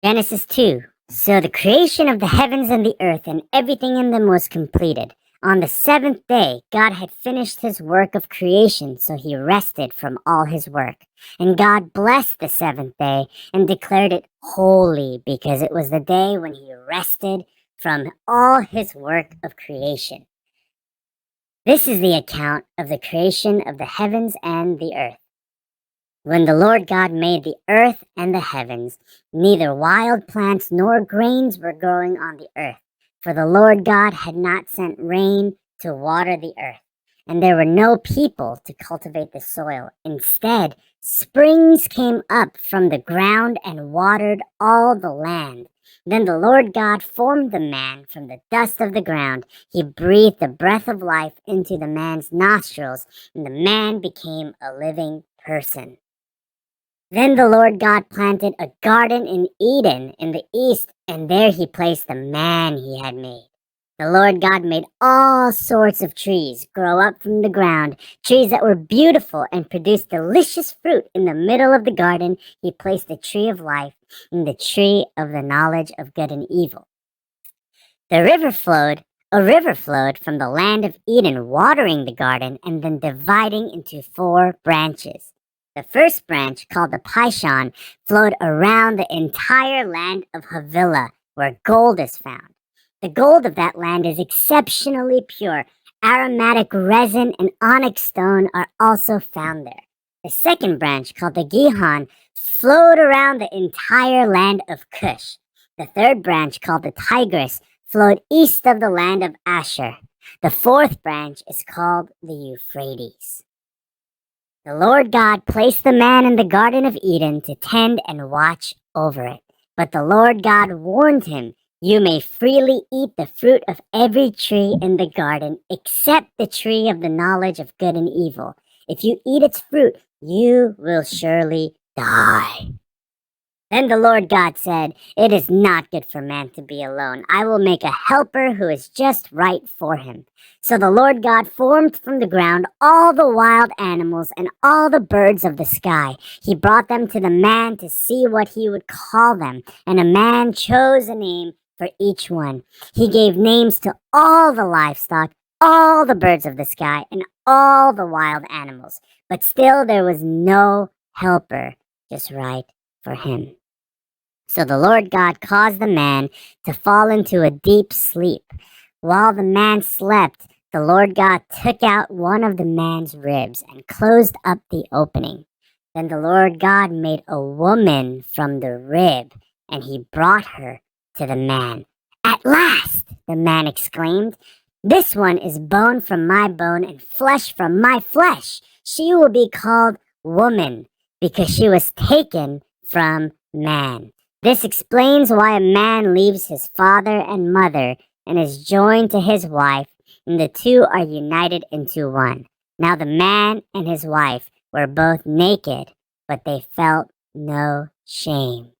Genesis 2. So the creation of the heavens and the earth and everything in them was completed. On the seventh day, God had finished his work of creation, so he rested from all his work. And God blessed the seventh day and declared it holy because it was the day when he rested from all his work of creation. This is the account of the creation of the heavens and the earth. When the Lord God made the earth and the heavens, neither wild plants nor grains were growing on the earth, for the Lord God had not sent rain to water the earth, and there were no people to cultivate the soil. Instead, springs came up from the ground and watered all the land. Then the Lord God formed the man from the dust of the ground. He breathed the breath of life into the man's nostrils, and the man became a living person. Then the Lord God planted a garden in Eden in the east, and there he placed the man he had made. The Lord God made all sorts of trees grow up from the ground, trees that were beautiful and produced delicious fruit. In the middle of the garden, he placed the tree of life and the tree of the knowledge of good and evil. A river flowed from the land of Eden, watering the garden and then dividing into 4 branches. The first branch, called the Pishon, flowed around the entire land of Havilah, where gold is found. The gold of that land is exceptionally pure. Aromatic resin and onyx stone are also found there. The second branch, called the Gihon, flowed around the entire land of Cush. The third branch, called the Tigris, flowed east of the land of Asher. The fourth branch is called the Euphrates. The Lord God placed the man in the Garden of Eden to tend and watch over it. But the Lord God warned him, "You may freely eat the fruit of every tree in the garden, except the tree of the knowledge of good and evil. If you eat its fruit, you will surely die." Then the Lord God said, "It is not good for man to be alone. I will make a helper who is just right for him." So the Lord God formed from the ground all the wild animals and all the birds of the sky. He brought them to the man to see what he would call them, and a man chose a name for each one. He gave names to all the livestock, all the birds of the sky, and all the wild animals. But still there was no helper just right for him. So the Lord God caused the man to fall into a deep sleep. While the man slept, the Lord God took out one of the man's ribs and closed up the opening. Then the Lord God made a woman from the rib, and he brought her to the man. "At last," the man exclaimed, "this one is bone from my bone and flesh from my flesh. She will be called woman because she was taken from man." This explains why a man leaves his father and mother and is joined to his wife, and the two are united into one. Now the man and his wife were both naked, but they felt no shame.